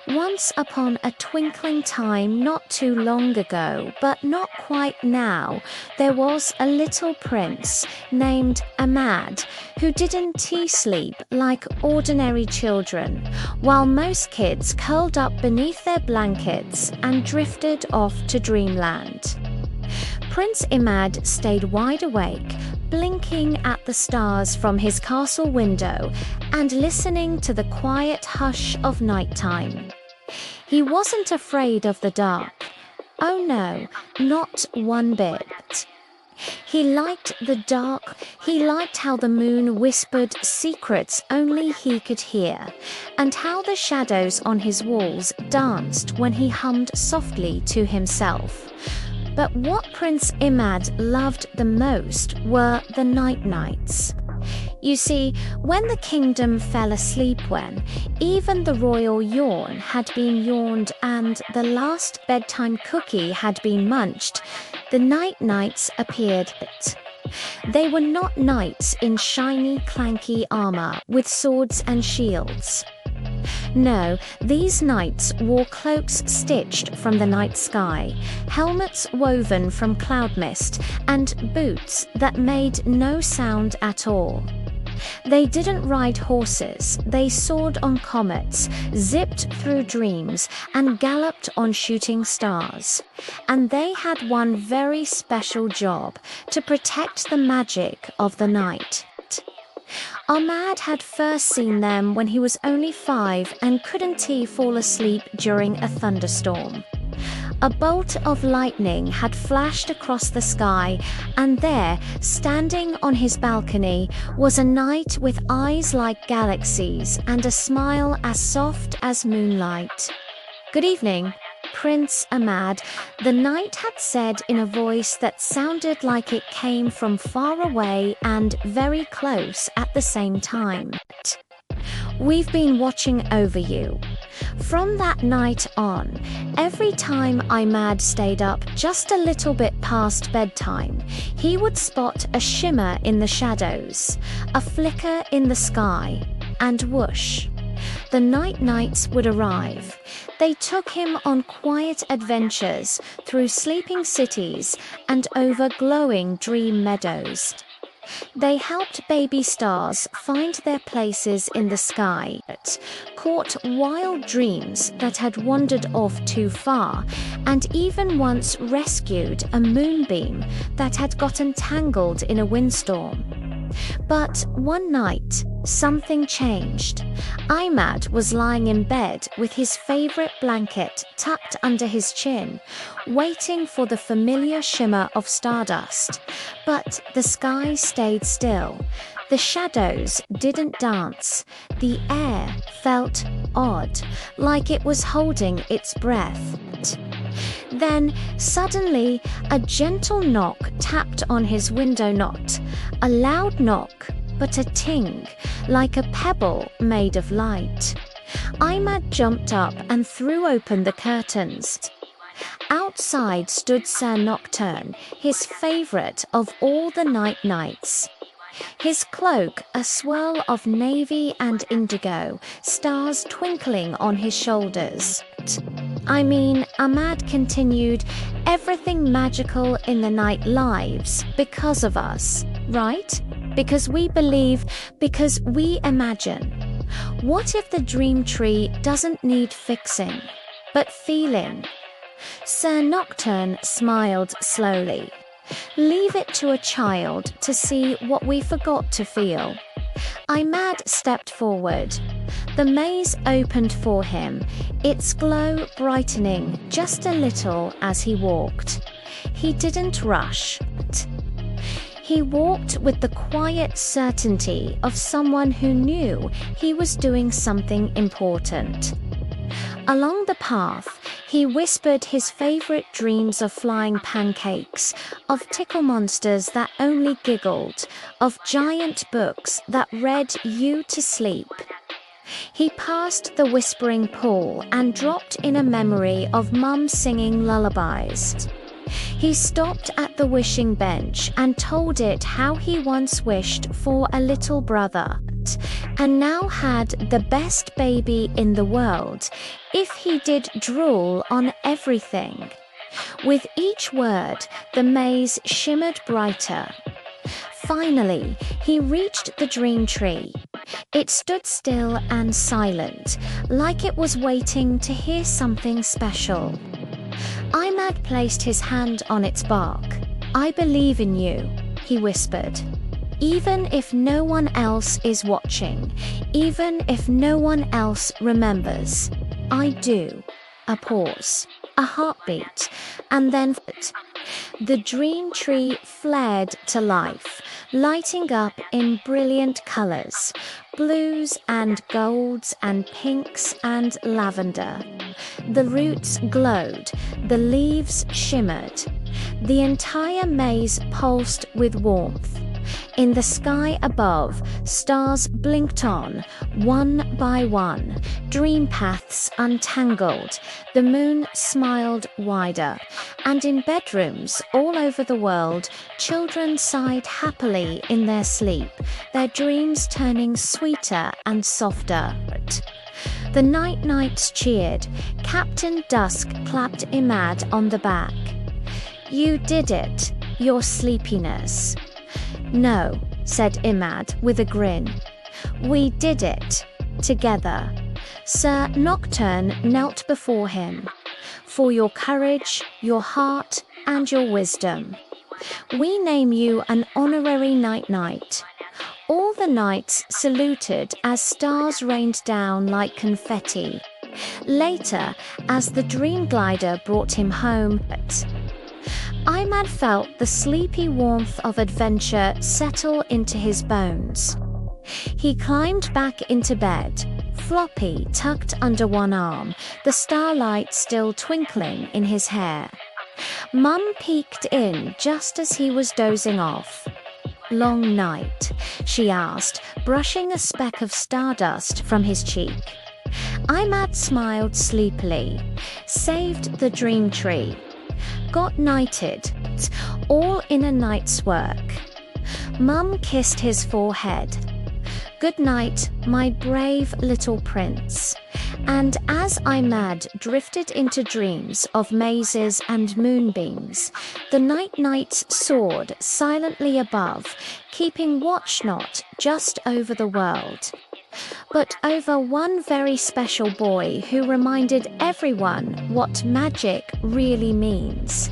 Once upon a twinkling time not too long ago, but not quite now, there was a little prince named Imad who didn't sleep like ordinary children, while most kids curled up beneath their blankets and drifted off to dreamland. Prince Imad stayed wide awake, blinking at the stars from his castle window and listening to the quiet hush of nighttime. He wasn't afraid of the dark. Oh no, not one bit. He liked the dark. He liked how the moon whispered secrets only he could hear, and how the shadows on his walls danced when he hummed softly to himself. But what Prince Imad loved the most were the nights. You see, when the kingdom fell asleep, when even the royal yawn had been yawned and the last bedtime cookie had been munched, the nights appeared. They were not knights in shiny, clanky armor with swords and shields. No, these knights wore cloaks stitched from the night sky, helmets woven from cloud mist, and boots that made no sound at all. They didn't ride horses, they soared on comets, zipped through dreams, and galloped on shooting stars. And they had one very special job: to protect the magic of the night. Imad had first seen them when he was only 5 and couldn't he fall asleep during a thunderstorm. A bolt of lightning had flashed across the sky, and there, standing on his balcony, was a knight with eyes like galaxies and a smile as soft as moonlight. "Good evening, Prince Imad," the knight had said in a voice that sounded like it came from far away and very close at the same time. "We've been watching over you." From that night on, every time Imad stayed up just a little bit past bedtime, he would spot a shimmer in the shadows, a flicker in the sky, and whoosh, the nights would arrive. They took him on quiet adventures through sleeping cities and over glowing dream meadows. They helped baby stars find their places in the sky, caught wild dreams that had wandered off too far, and even once rescued a moonbeam that had gotten tangled in a windstorm. But one night, something changed. Imad was lying in bed with his favorite blanket tucked under his chin, waiting for the familiar shimmer of stardust. But the sky stayed still. The shadows didn't dance. The air felt odd, like it was holding its breath. Then, suddenly, a gentle knock tapped on his window, not a loud knock, but a ting, like a pebble made of light. Imad jumped up and threw open the curtains. Outside stood Sir Nocturne, his favorite of all the nights. His cloak a swirl of navy and indigo, stars twinkling on his shoulders. Imad continued, everything magical in the night lives because of us, right? Because we believe, because we imagine. What if the dream tree doesn't need fixing, but feeling? Sir Nocturne smiled slowly. Leave it to a child to see what we forgot to feel. Imad stepped forward. The maze opened for him, its glow brightening just a little as he walked. He didn't rush. He walked with the quiet certainty of someone who knew he was doing something important. Along the path, he whispered his favorite dreams of flying pancakes, of tickle monsters that only giggled, of giant books that read you to sleep. He passed the whispering pool and dropped in a memory of Mum singing lullabies. He stopped at the wishing bench and told it how he once wished for a little brother. and now had the best baby in the world if he did drool on everything. With each word, the maze shimmered brighter. Finally, he reached the dream tree. It stood still and silent, like it was waiting to hear something special. Imad placed his hand on its bark. "I believe in you," he whispered. "Even if no one else is watching, even if no one else remembers, I do." A pause, a heartbeat, and then the dream tree flared to life, lighting up in brilliant colors, blues and golds and pinks and lavender. The roots glowed, the leaves shimmered. The entire maze pulsed with warmth. In the sky above, stars blinked on, one by one, dream paths untangled, the moon smiled wider, and in bedrooms all over the world, children sighed happily in their sleep, their dreams turning sweeter and softer. The night-nights cheered. Captain Dusk clapped Imad on the back. "You did it, your sleepiness." "No," said Imad with a grin. "We did it, together." Sir Nocturne knelt before him. "For your courage, your heart, and your wisdom, we name you an honorary night-night." All the knights saluted as stars rained down like confetti. Later, as the dream glider brought him home, Imad felt the sleepy warmth of adventure settle into his bones. He climbed back into bed, Floppy tucked under one arm, the starlight still twinkling in his hair. Mum peeked in just as he was dozing off. "Long night?" she asked, brushing a speck of stardust from his cheek. Imad smiled sleepily. Saved the dream tree. Got knighted. All in a night's work. Mum kissed his forehead. "Good night, my brave little prince." And as Imad drifted into dreams of mazes and moonbeams, the night-knights soared silently above, keeping watch not just over the world, but over one very special boy who reminded everyone what magic really means.